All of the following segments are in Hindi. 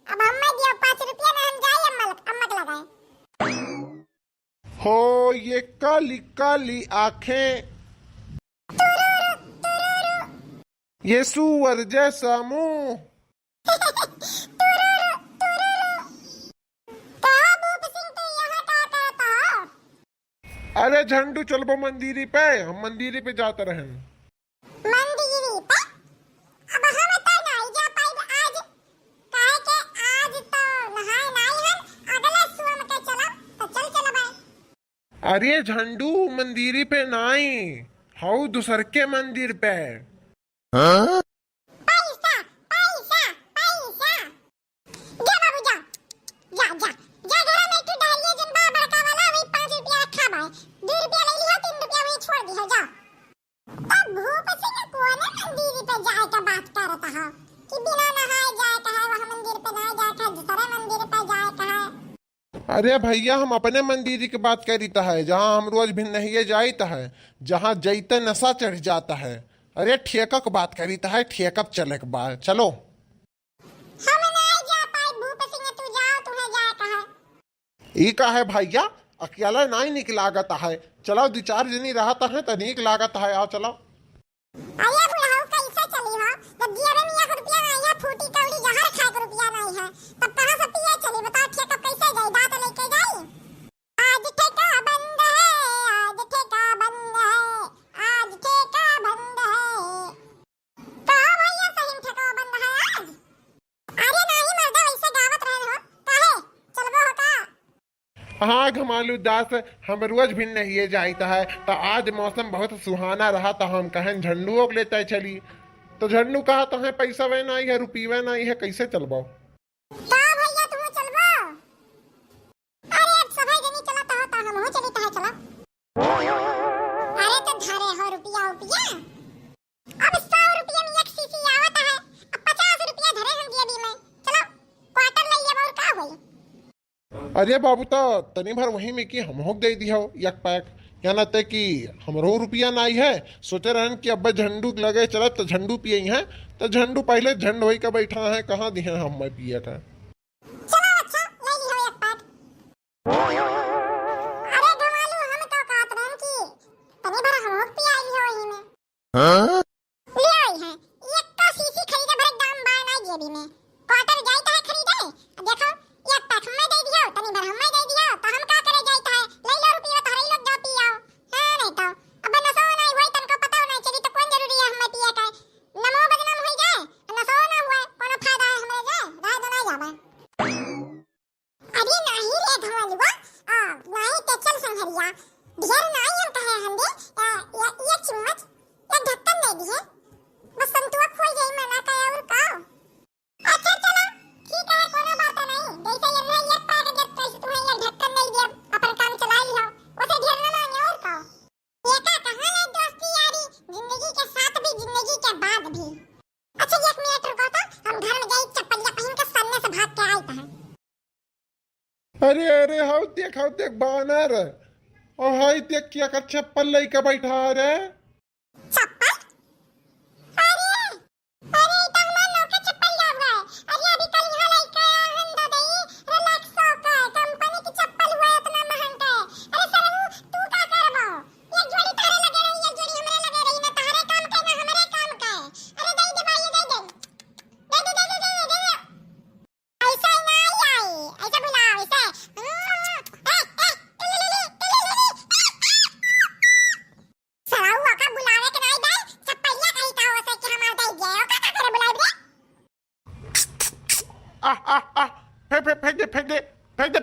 अब अम्मा दियो 5 रुपया ना हम जाए अम्मा के लगाए। हो ये काली काली आंखें, ये सुअर जैसा मुंह। अरे झंडू चलबो मंदिरी पे, हम मंदिरी पे जाते रहे। मंदिरी पे अब हम तो नहीं जा पाए आज, काहे के आज तो नहाए नहीं हम, अगला सुबह के चला तो चल भाई। अरे झंडू मंदिरी पे नहीं, हाउ दूसर के मंदिर पे। पैसा पैसा पैसा जा बाबू जा जा जा जा घर में तू डालिए जन बा बड़का वाला वही 5 रुपया खा भाई, 2 रुपया ले लिया 3 रुपया वही छोड़ दिया जा। अब भूप से ना कौन मंदिर पे जाए का बात करता है कि बिना नहाए जाए का है, वहां मंदिर पे ना जाए का, दूसरा मंदिर पे जाए का है। अरे भैया हम अपने मंदिर की बात करीता है, जहाँ हम रोज भी नहीं जाता है, जहाँ जैते नशा चढ़ जाता है। अरे ठेका की बात करीता है, ठेका चले के बाद चलो। हम नहीं जा पाए भूप सिंह, तू जाओ तुम्हें जाए का है। ई का है भैया, अकेला नहीं निक लागत है, चलो 2-4 जनी रहता है तो निक लागत है, आओ चलो। अरे बुढ़ाऊ कैसे चली हो, जब जेब में 1 रुपया नहीं है, फूटी कौड़ी जहर खाए के रुपया नहीं है, तब कहां से पिए चली बताओ। ठेका कैसे जाई, दांत लेके जाई। आज ठेका बंद है, आज ठेका बंद है, आज ठेका बंद है। कहो भैया सही ठेका बंद है आज। अरे नहीं मर्दा वैसे गावत रहे हो काहे चलबो हो का। हाँ घमालू दास, हम रोज भी नहीं जाता है, तो आज मौसम बहुत सुहाना रहा, तो हम कहें झंडुओं को लेते चली। तो झंडू कहा तो है पैसा वे नहीं है, रुपये नहीं है, कैसे चलबो। का भैया तुम चलबो। अरे अब सभी जनी चलता हो तो हम हो चली तो है चला। अरे तो धरे हो रुपया अब 100 रुपया में 1 सीसी आवत है, अब 50 रुपया धरे हम जेबी में, चलो क्वार्टर ले लेब और का होई। अरे बाबू तो तनी भर वही में कि हम दे दिया एक पैक, क्या ना ते कि हमरो रुपया नहीं है। सोचे रहन कि अब झंडू लगे चलत तो झंडू पिए हैं, तो झंडू पहले झंड होई का बैठा है, कहाँ दिए हम मैं पिए था। चलो अच्छा ले लियो एक पैक। अरे घमालू हम तो कहत रहन कि तनी भर हम हो पिया लियो वही में। हाँ ले आई है एक का सीसी खरीदे भर दाम बा ना जेबी में, क्वार्टर जाइत है खरीदे। देखो एक पैक हमें दे दियो, तनी भर हमें दे दियो, तो हम का करे जाइत है, ले लो रुपया तो हरी लोग जा पियो। हां नहीं तो अब नसो नहीं होई तनको पता नहीं चली तो कौन जरूरी है हमें पिए का, नमो बदनाम होई जाए, नसो ना हुए कोनो फायदा है हमें जाए रह दो नहीं जावे। अरे नहीं रे घमालुआ, नहीं तो चल संहरिया ढेर नहीं हम कहे हंदे, ये चम्मच या ढक्कन दे दिए बस संतुआ खोई जाई मना का और का। अच्छा चलो ठीक है कोनो बात नहीं, जैसे ये रही एक पैक जब पैसे तुम्हें ये ढक्कन दे दिया अपन काम चला लियो, उसे ढेर ना मांगे और का। ये का कहां है दोस्ती यारी, जिंदगी के साथ भी जिंदगी के बाद भी। अच्छा 1 मिनट रुको तो हम घर में गई चप्पलिया पहन के सामने से भाग के आईता है। अरे अरे हाउ देख बानर, और हाई देख क्या कर चप्पल लेके बैठा रे। चप्पल अरे अरे तो हमार नौके चप्पल लाव है। अरे अभी कल यहाँ लेके आया हम दादाई रिलैक्सो का कंपनी की चप्पल हुआ इतना महंगा है। अरे सरहू तू का करबो, एक जोड़ी तारे लगे रही एक जोड़ी हमरे लगे रही, ना तारे काम के ना हमरे काम के। अरे दे दे भाई दे ऐसा ही नहीं आई, ऐसा बुलाओ ऐसे सराऊ का बुलावे के नहीं दे चप्पलिया कहीं का हो से कि हमार दे गए का करे बुलाए रे।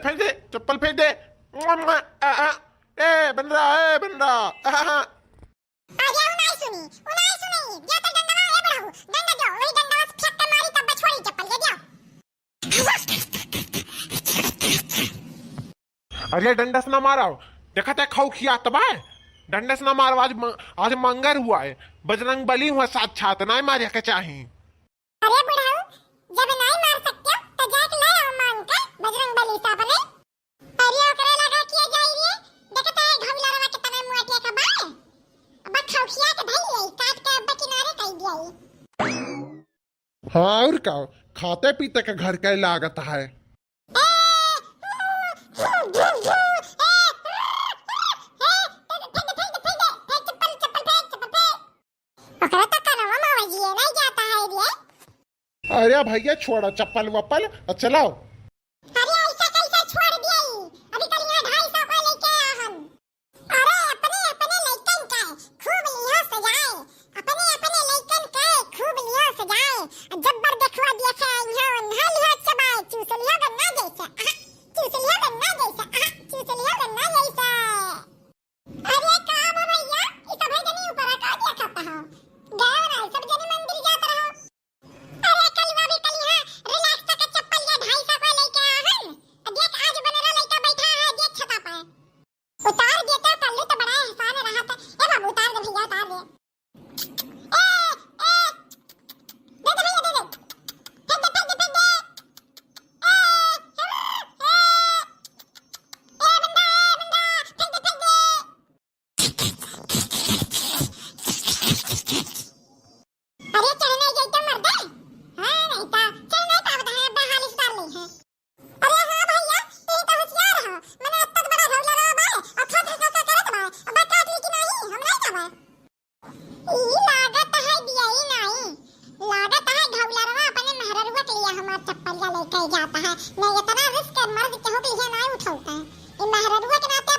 फेंक दे चप्पल फेंक दे। ए बन रहा आगे उनाई सुनी जा तो डंडा मारे बढ़ाऊ, डंडा जो वही डंडा से फेंक के मारी तब छोड़ी चप्पल ले दिया। अरे डंडा से ना मारो, देखा था खाऊ खिया तबाह, डंडा से ना मारो। आज मंगर हुआ है, बजरंग बली हुआ साक्षात, ना मारे के चाही। अरे बुढ़ाऊ जब नहीं मार सकते हो तो जाके ले आओ मांग के बजरंग बली से अपने। अरे ओकरे लगा किए जाई रे, देखता है घबला रवा के तने मुआ के बाय अब खौखिया के धई ले काट के अब किनारे कई दिया। हाँ और का खाते पीते के घर का लागत है। अरे भैया छोड़ा चप्पल वप्पल चलाओ। अरे ऐसा कैसे छोड़ दिया अभी कल यहाँ 250 का लेके आया हम। अरे अपने अपने लइकन का खूब लियो सजाए, अपने अपने लइकन का खूब लियो सजाए। जब्बर देखवा दिया से यहाँ नहा लियो चबाए, चूस लियो गन्ना जैसे, चूस लियो गन्ना जैसे, चूस लियो गन्ना जैसे। अरे कहाँ हो भैया, इस सब जनी ऊपर का दिया खाता हो, गए ना सब जनी मंदिर जाता रहो। अरे कल भी कल यहाँ रिलैक्स का चप्पल या 250 का लेके आया हम। देख आज बनरा लड़का बैठा है, देख छता पे उतार देता कल तो बड़ा एहसान रहा था। ए बाबू उतार दे भैया, उतार दे। दे दे भैया, दे दे, फेंक दे फेंक दे फेंक दे। बंदा फेंक दे फेंक दे। अरे चढ़ने गई तो मर दे। हाँ नहीं था चढ़ने पावता है, बहाली उतार ली है। अरे हाँ भैया ये तो होशियार हो, मैंने अब तक बड़ा झगड़ा रहा बाय और थोड़ा सा करत बाय, अब काट ली कि नहीं हम नहीं जावे। ई लागत है दिया ही नहीं, लागत है ढौलरवा अपने महररुआ के लिए हमार चप्पल या लेके जाता है। नहीं इतना रिस्क मर्द के हो गई है ना उठाता है। ई महररुआ के नाते